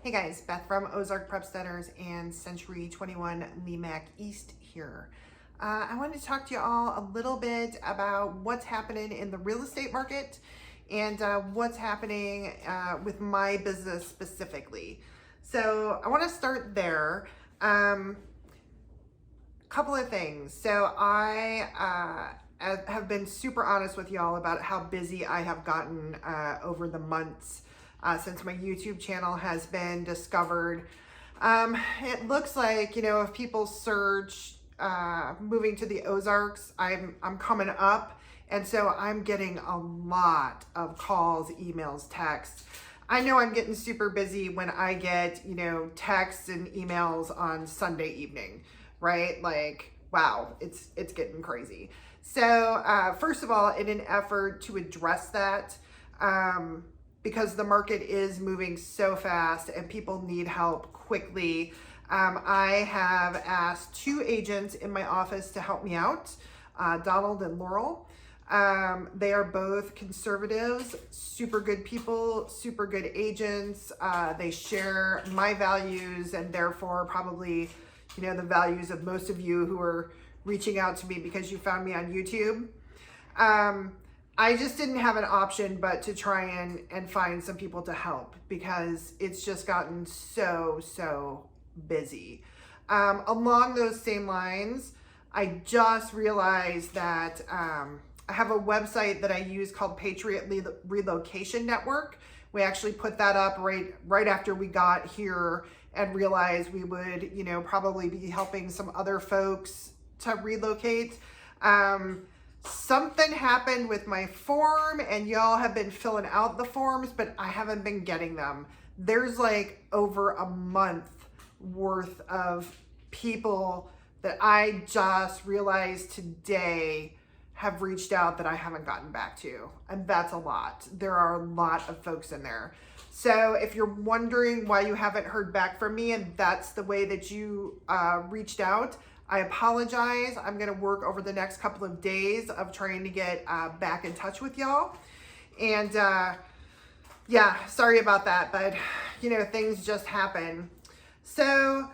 Hey guys, Beth from Ozarks Prep Centers and Century 21 Lemac East here. I wanted to talk to you all a little bit about what's happening in the real estate market and what's happening with my business specifically. So I want to start there. Couple of things. So I have been super honest with y'all about how busy I have gotten over the months since my YouTube channel has been discovered. It looks like, if people search moving to the Ozarks, I'm coming up. And so I'm getting a lot of calls, emails, texts. I know I'm getting super busy when I get, texts and emails on Sunday evening, right? Like, wow, it's getting crazy. So first of all, in an effort to address that, because the market is moving so fast and people need help quickly, I have asked 2 agents in my office to help me out, Donald and Laurel. They are both conservatives, super good people, super good agents. They share my values and therefore probably, the values of most of you who are reaching out to me because you found me on YouTube. I just didn't have an option but to try and find some people to help because it's just gotten so busy. Along those same lines, I just realized that I have a website that I use called Patriot Relocation Network. We actually put that up right after we got here and realized we would, probably be helping some other folks to relocate. Something happened with my form and y'all have been filling out the forms, but I haven't been getting them. There's like over a month worth of people that I just realized today have reached out that I haven't gotten back to. And that's a lot. There are a lot of folks in there. So if you're wondering why you haven't heard back from me and that's the way that you reached out, I apologize. I'm going to work over the next couple of days of trying to get back in touch with y'all. And yeah, sorry about that, but things just happen. So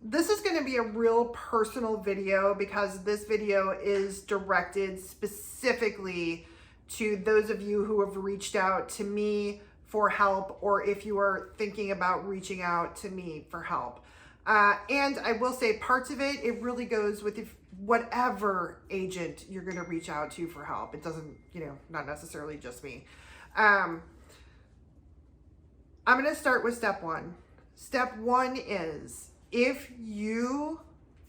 this is going to be a real personal video because this video is directed specifically to those of you who have reached out to me for help, or if you are thinking about reaching out to me for help. And I will say parts of it really goes with whatever agent you're going to reach out to for help. It doesn't, not necessarily just me. I'm going to start with step 1. Step 1 is if you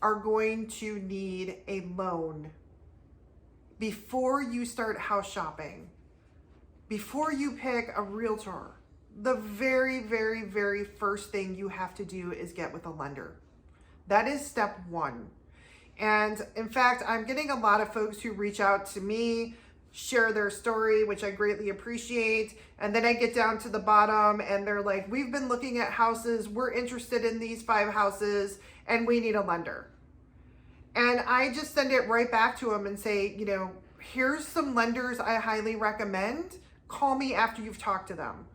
are going to need a loan before you start house shopping, before you pick a realtor, the very first thing you have to do is get with a lender. That is step 1. And in fact, I'm getting a lot of folks who reach out to me, share their story, which I greatly appreciate. And then I get down to the bottom and they're like, we've been looking at houses, we're interested in these 5 houses, and we need a lender. And I just send it right back to them and say, here's some lenders I highly recommend. Call me after you've talked to them.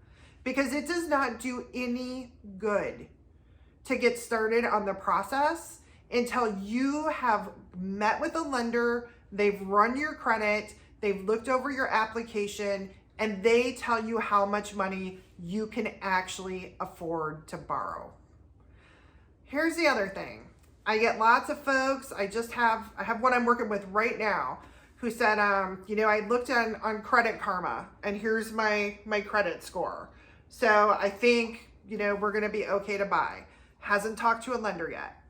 Because it does not do any good to get started on the process until you have met with a lender, they've run your credit, they've looked over your application, and they tell you how much money you can actually afford to borrow. Here's the other thing. I get lots of folks, I have one I'm working with right now who said, I looked on Credit Karma and here's my credit score. So I think, we're going to be okay to buy. Hasn't talked to a lender yet.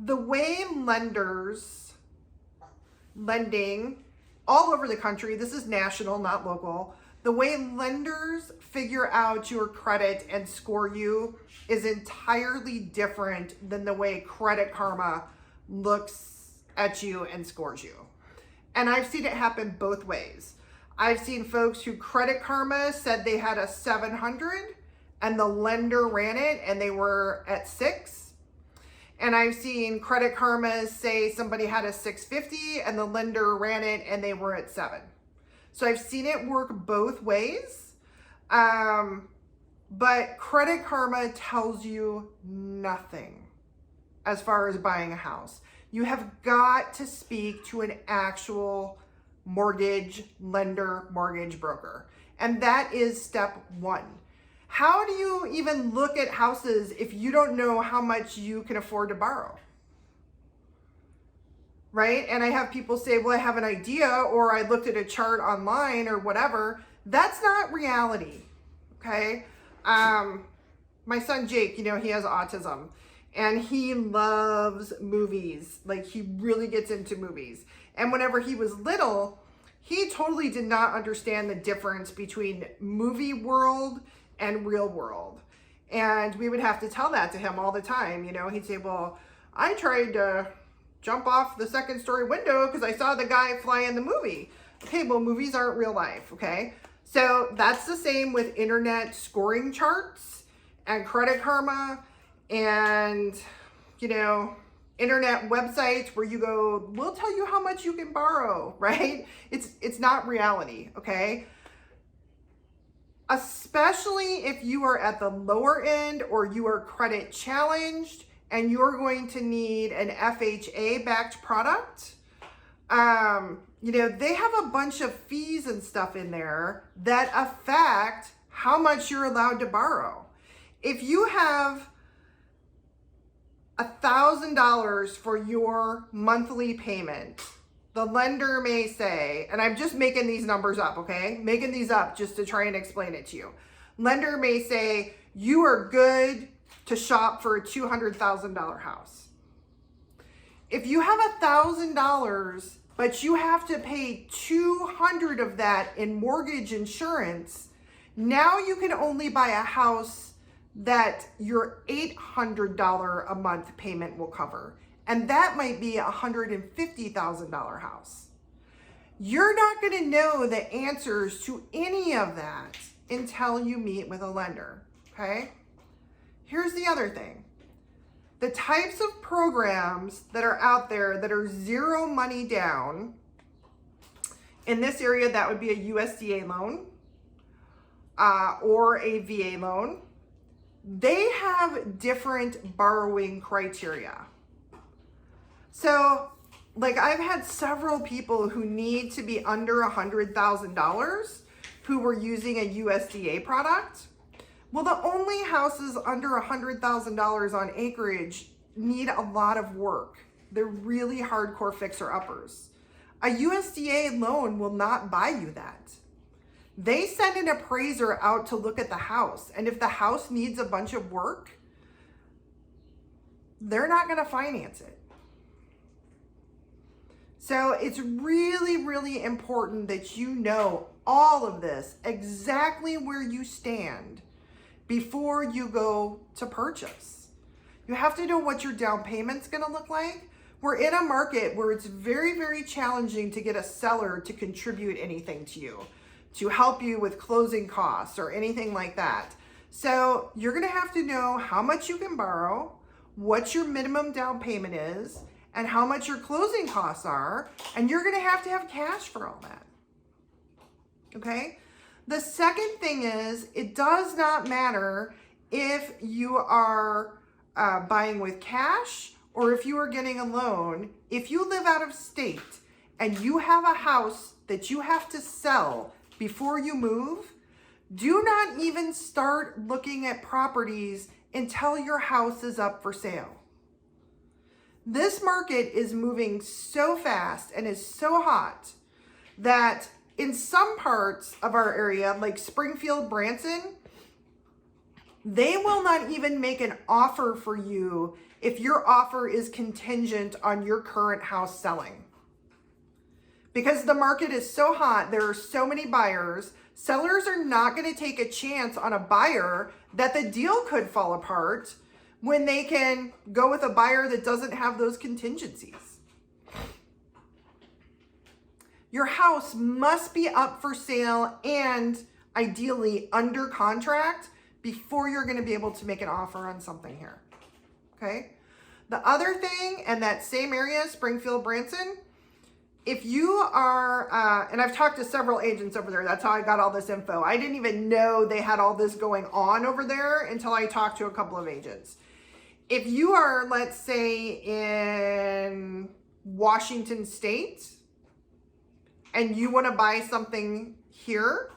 The way lending all over the country, this is national, not local. The way lenders figure out your credit and score you is entirely different than the way Credit Karma looks at you and scores you. And I've seen it happen both ways. I've seen folks who Credit Karma said they had a 700 and the lender ran it and they were at 6. And I've seen Credit Karma say somebody had a 650 and the lender ran it and they were at 7. So I've seen it work both ways. But Credit Karma tells you nothing as far as buying a house. You have got to speak to an actual mortgage lender, mortgage broker. And that is step one. How do you even look at houses if you don't know how much you can afford to borrow? Right? And I have people say, well, I have an idea, or I looked at a chart online or whatever. That's not reality. Okay? My son Jake, he has autism and he loves movies. Like, he really gets into movies. And whenever he was little, he totally did not understand the difference between movie world and real world. And we would have to tell that to him all the time. He'd say, well, I tried to jump off the second story window because I saw the guy fly in the movie. Okay, well, movies aren't real life, okay? So that's the same with internet scoring charts and Credit Karma and, internet websites where you go, we'll tell you how much you can borrow, right? It's not reality, okay? Especially if you are at the lower end or you are credit challenged and you're going to need an FHA backed product. They have a bunch of fees and stuff in there that affect how much you're allowed to borrow. If you have $1,000 for your monthly payment, the lender may say, and I'm just making these numbers up, okay? Making these up just to try and explain it to you. Lender may say, you are good to shop for a $200,000 house. If you have $1,000, but you have to pay $200 of that in mortgage insurance, now you can only buy a house that your $800 a month payment will cover. And that might be a $150,000 house. You're not going to know the answers to any of that until you meet with a lender, okay? Here's the other thing. The types of programs that are out there that are zero money down, in this area, that would be a USDA loan or a VA loan. They have different borrowing criteria. So, like, I've had several people who need to be under $100,000 who were using a USDA product. Well, the only houses under $100,000 on acreage need a lot of work. They're really hardcore fixer-uppers. A USDA loan will not buy you that. They send an appraiser out to look at the house, and if the house needs a bunch of work, they're not going to finance it. So it's really, really important that you know all of this, exactly where you stand before you go to purchase. You have to know what your down payment's going to look like. We're in a market where it's very, very challenging to get a seller to contribute anything to you, to help you with closing costs or anything like that. So you're going to have to know how much you can borrow, what your minimum down payment is, and how much your closing costs are, and you're going to have cash for all that. Okay? The second thing is, it does not matter if you are buying with cash or if you are getting a loan. If you live out of state and you have a house that you have to sell before you move, do not even start looking at properties until your house is up for sale. This market is moving so fast and is so hot that in some parts of our area, like Springfield, Branson, they will not even make an offer for you if your offer is contingent on your current house selling. Because the market is so hot, there are so many buyers, sellers are not going to take a chance on a buyer that the deal could fall apart when they can go with a buyer that doesn't have those contingencies. Your house must be up for sale and ideally under contract before you're going to be able to make an offer on something here. Okay? The other thing, in that same area, Springfield, Branson, If you are, and I've talked to several agents over there, that's how I got all this info. I didn't even know they had all this going on over there until I talked to a couple of agents. If you are, let's say, in Washington State and you want to buy something here,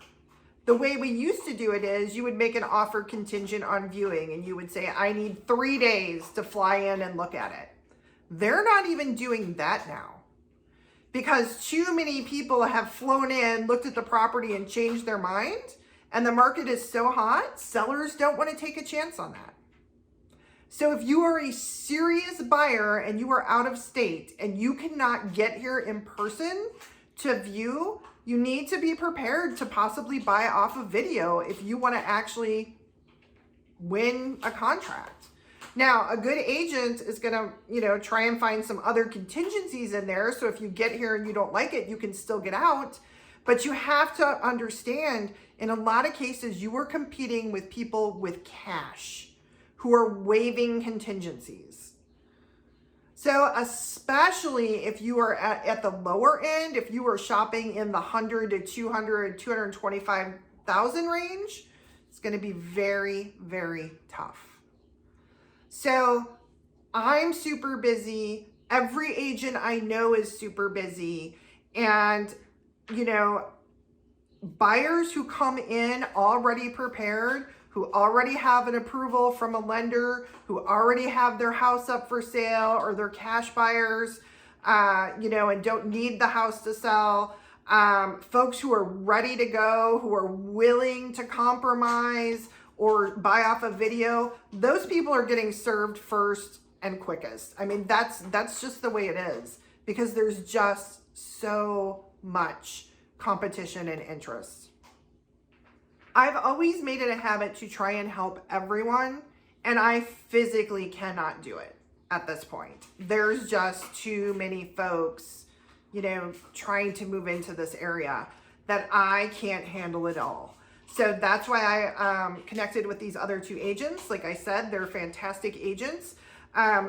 the way we used to do it is you would make an offer contingent on viewing, and you would say, I need 3 days to fly in and look at it. They're not even doing that now, because too many people have flown in, looked at the property, and changed their mind. And the market is so hot, sellers don't want to take a chance on that. So if you are a serious buyer and you are out of state and you cannot get here in person to view, you need to be prepared to possibly buy off of video if you want to actually win a contract. Now, a good agent is going to, try and find some other contingencies in there. So if you get here and you don't like it, you can still get out. But you have to understand, in a lot of cases, you are competing with people with cash who are waiving contingencies. So especially if you are at the lower end, if you are shopping in the 100 to 200, 225,000 range, it's going to be very, very tough. So I'm super busy. Every agent I know is super busy. And, buyers who come in already prepared, who already have an approval from a lender, who already have their house up for sale, or they're cash buyers, and don't need the house to sell. Folks who are ready to go, who are willing to compromise or buy off a video, those people are getting served first and quickest. I mean, that's just the way it is, because there's just so much competition and interest. I've always made it a habit to try and help everyone, and I physically cannot do it at this point. There's just too many folks, trying to move into this area that I can't handle it all. So that's why I connected with these other 2 agents. Like I said, they're fantastic agents.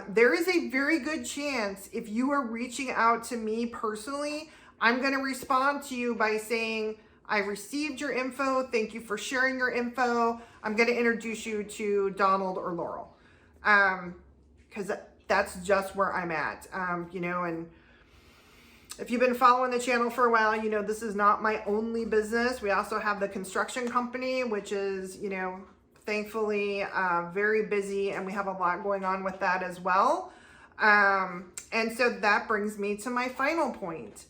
There is a very good chance if you are reaching out to me personally, I'm going to respond to you by saying, I received your info. Thank you for sharing your info. I'm going to introduce you to Donald or Laurel. Because that's just where I'm at. And if you've been following the channel for a while, this is not my only business. We also have the construction company, which is, thankfully very busy, and we have a lot going on with that as well. And so that brings me to my final point.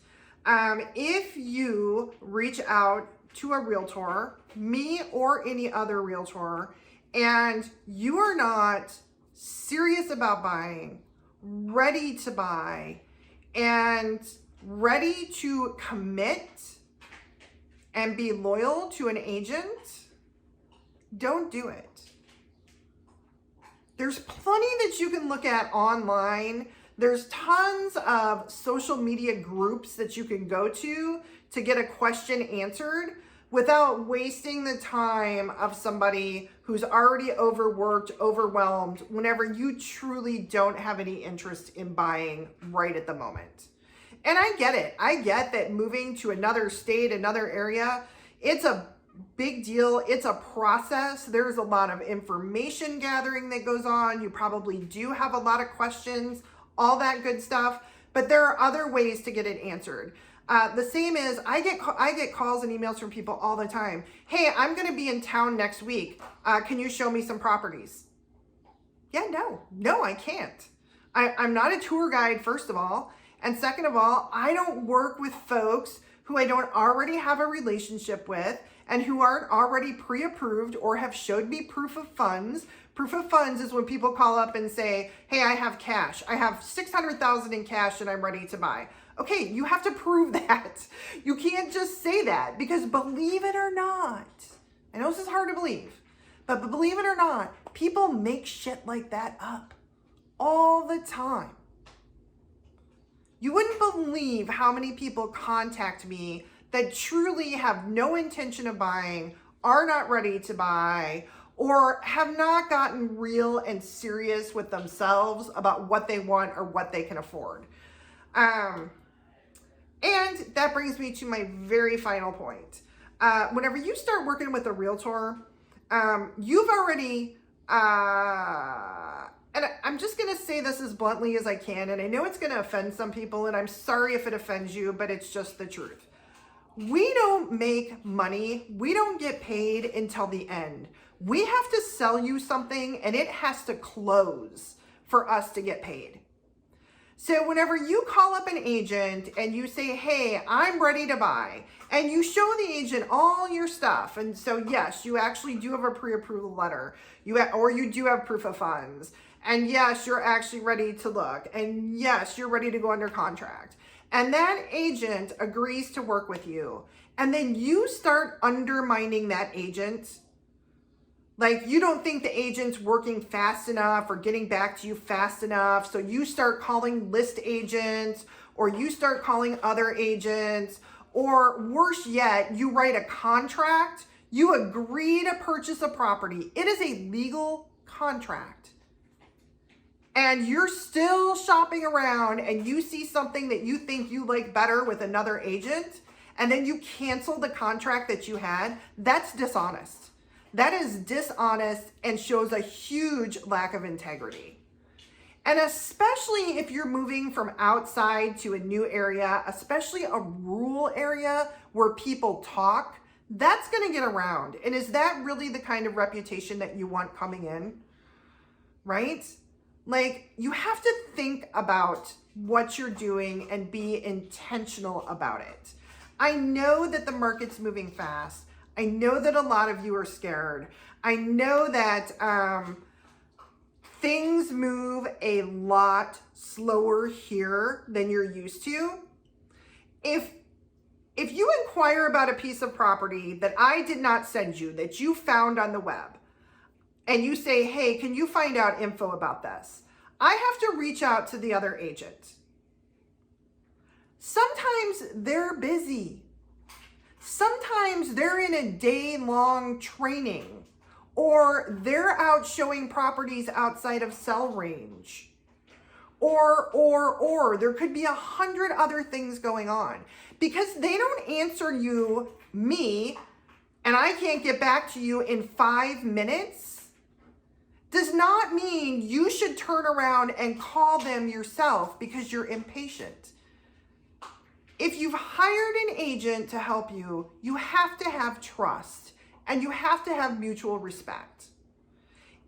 If you reach out to a realtor, me or any other realtor, and you are not serious about buying, ready to buy, and ready to commit and be loyal to an agent, don't do it. There's plenty that you can look at online. There's tons of social media groups that you can go to get a question answered without wasting the time of somebody who's already overworked, overwhelmed, whenever you truly don't have any interest in buying right at the moment. And I get it. I get that moving to another state, another area, it's a big deal. It's a process. There's a lot of information gathering that goes on. You probably do have a lot of questions, all that good stuff, but there are other ways to get it answered. The same is I get calls and emails from people all the time. Hey, I'm going to be in town next week. Can you show me some properties? Yeah, no, I can't. I'm not a tour guide, first of all. And second of all, I don't work with folks who I don't already have a relationship with and who aren't already pre-approved or have showed me proof of funds. Proof of funds is when people call up and say, hey, I have cash. I have $600,000 in cash and I'm ready to buy. Okay, you have to prove that. You can't just say that, because believe it or not, I know this is hard to believe, but believe it or not, people make shit like that up all the time. You wouldn't believe how many people contact me that truly have no intention of buying, are not ready to buy, or have not gotten real and serious with themselves about what they want or what they can afford. And that brings me to my very final point. Whenever you start working with a realtor, you've already, and I'm just going to say this as bluntly as I can, and I know it's going to offend some people, and I'm sorry if it offends you, but it's just the truth. We don't make money. We don't get paid until the end. We have to sell you something, and it has to close for us to get paid. So whenever you call up an agent and you say, hey, I'm ready to buy, and you show the agent all your stuff, and so yes, you actually do have a pre-approval letter, or you do have proof of funds, and yes, you're actually ready to look, and yes, you're ready to go under contract, and that agent agrees to work with you, and then you start undermining that agent. Like, you don't think the agent's working fast enough or getting back to you fast enough, so you start calling list agents, or you start calling other agents, or worse yet, you write a contract, you agree to purchase a property. It is a legal contract. And you're still shopping around and you see something that you think you like better with another agent, and then you cancel the contract that you had. That's dishonest. That is dishonest and shows a huge lack of integrity. And especially if you're moving from outside to a new area, especially a rural area where people talk, that's going to get around. And is that really the kind of reputation that you want coming in? Right? Like, you have to think about what you're doing and be intentional about it. I know that the market's moving fast. I know that a lot of you are scared. I know that things move a lot slower here than you're used to. If you inquire about a piece of property that I did not send you, that you found on the web, and you say, hey, can you find out info about this? I have to reach out to the other agent. Sometimes they're busy. Sometimes they're in a day-long training, or they're out showing properties outside of sell range, or there could be 100 other things going on. Because they don't answer me, and I can't get back to you in 5 minutes, does not mean you should turn around and call them yourself because you're impatient. If you've hired an agent to help you, you have to have trust and you have to have mutual respect.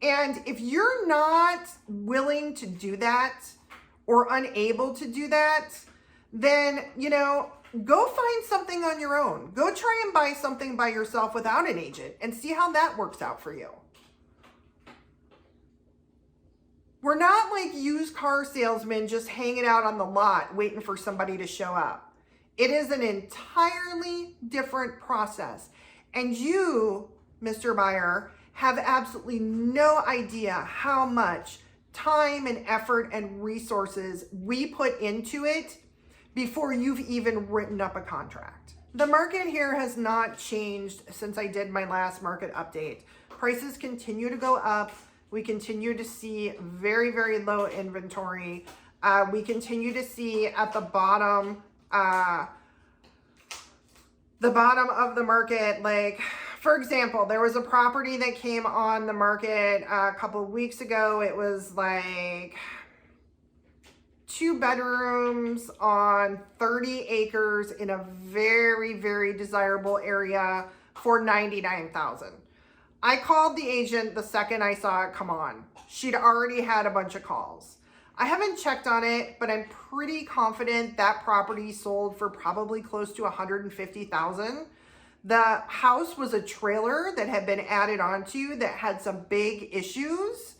And if you're not willing to do that or unable to do that, then, go find something on your own. Go try and buy something by yourself without an agent and see how that works out for you. We're not like used car salesmen just hanging out on the lot waiting for somebody to show up. It is an entirely different process. And you, Mr. Buyer, have absolutely no idea how much time and effort and resources we put into it before you've even written up a contract. The market here has not changed since I did my last market update. Prices continue to go up. We continue to see very, very low inventory. We continue to see at the bottom of the market, like, for example, there was a property that came on the market a couple of weeks ago. It was like 2 bedrooms on 30 acres in a very, very desirable area for $99,000. I called the agent the second I saw it come on. She'd already had a bunch of calls. I haven't checked on it, but I'm pretty confident that property sold for probably close to $150,000. The house was a trailer that had been added onto that had some big issues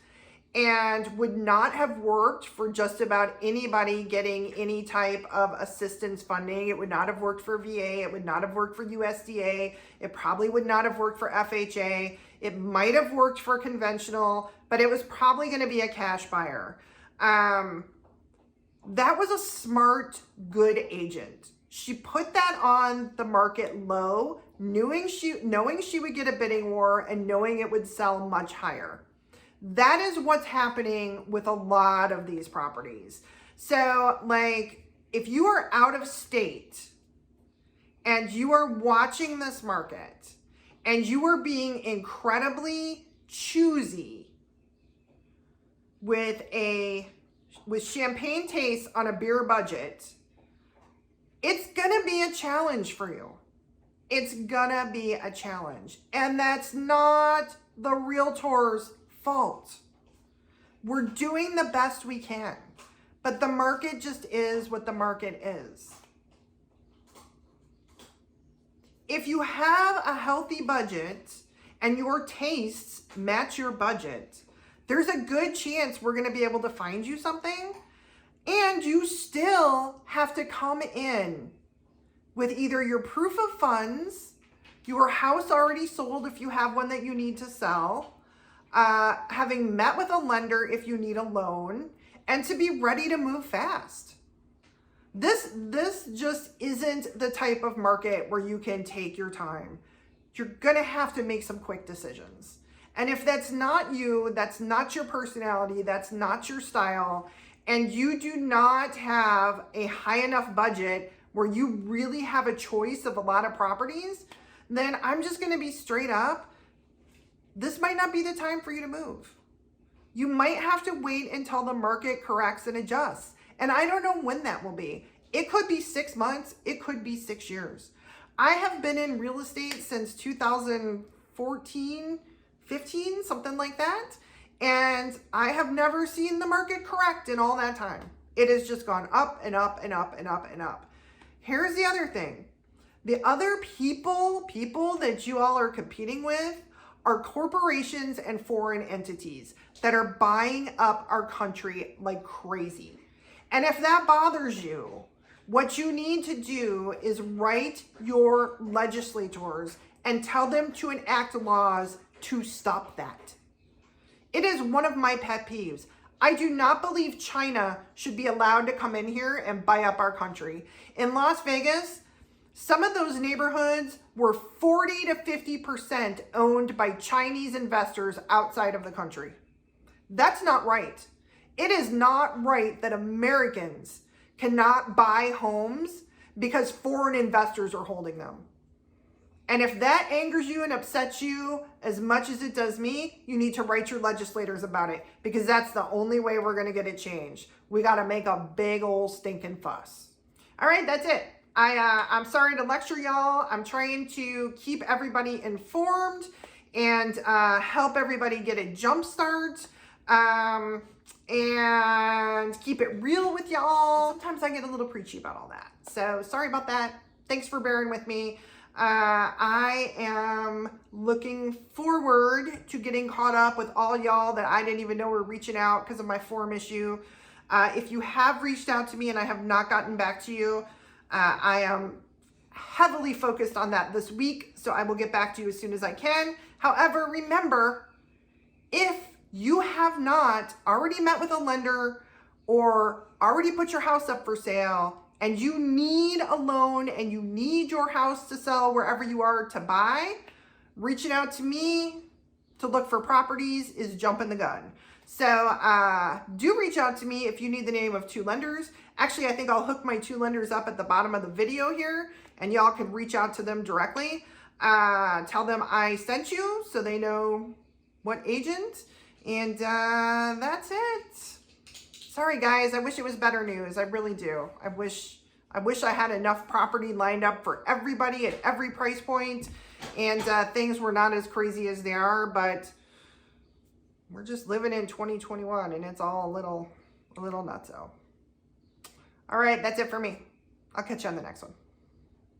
and would not have worked for just about anybody getting any type of assistance funding. It would not have worked for VA. It would not have worked for USDA. It probably would not have worked for FHA. It might have worked for conventional, but it was probably going to be a cash buyer. That was a smart, good agent. She put that on the market low, knowing she would get a bidding war and knowing it would sell much higher. That is what's happening with a lot of these properties. So, like, if you are out of state and you are watching this market and you are being incredibly choosy with champagne taste on a beer budget, it's gonna be a challenge for you. It's gonna be a challenge. And that's not the realtor's fault. We're doing the best we can, but the market just is what the market is. If you have a healthy budget and your tastes match your budget, there's a good chance we're gonna be able to find you something, and you still have to come in with either your proof of funds, your house already sold if you have one that you need to sell, having met with a lender if you need a loan, and to be ready to move fast. This just isn't the type of market where you can take your time. You're gonna have to make some quick decisions. And if that's not you, that's not your personality, that's not your style, and you do not have a high enough budget where you really have a choice of a lot of properties, then I'm just gonna be straight up. This might not be the time for you to move. You might have to wait until the market corrects and adjusts. And I don't know when that will be. It could be 6 months, it could be 6 years. I have been in real estate since 2014, 15, something like that. And I have never seen the market correct in all that time. It has just gone up and up and up and up and up. Here's the other thing. The other people that you all are competing with are corporations and foreign entities that are buying up our country like crazy. And if that bothers you, what you need to do is write your legislators and tell them to enact laws to stop that. It is one of my pet peeves. I do not believe China should be allowed to come in here and buy up our country. In Las Vegas, some of those neighborhoods were 40 to 50% owned by Chinese investors outside of the country. That's not right. It is not right that Americans cannot buy homes because foreign investors are holding them. And if that angers you and upsets you as much as it does me, you need to write your legislators about it, because that's the only way we're going to get it changed. We got to make a big old stinking fuss. All right, that's it. I'm sorry to lecture y'all. I'm trying to keep everybody informed and help everybody get a jump start and keep it real with y'all. Sometimes I get a little preachy about all that. So sorry about that. Thanks for bearing with me. I am looking forward to getting caught up with all y'all that I didn't even know were reaching out because of my form issue. If you have reached out to me and I have not gotten back to you, I am heavily focused on that this week, so I will get back to you as soon as I can. However, remember, if you have not already met with a lender or already put your house up for sale, and you need a loan and you need your house to sell wherever you are to buy, reaching out to me to look for properties is jumping the gun. So do reach out to me if you need the name of 2 lenders. Actually, I think I'll hook my 2 lenders up at the bottom of the video here, and y'all can reach out to them directly. Tell them I sent you so they know what agent. And that's it. Sorry guys, I wish it was better news. I really do. I wish I had enough property lined up for everybody at every price point, and things were not as crazy as they are, but we're just living in 2021 and it's all a little nutso. All right, that's it for me. I'll catch you on the next one.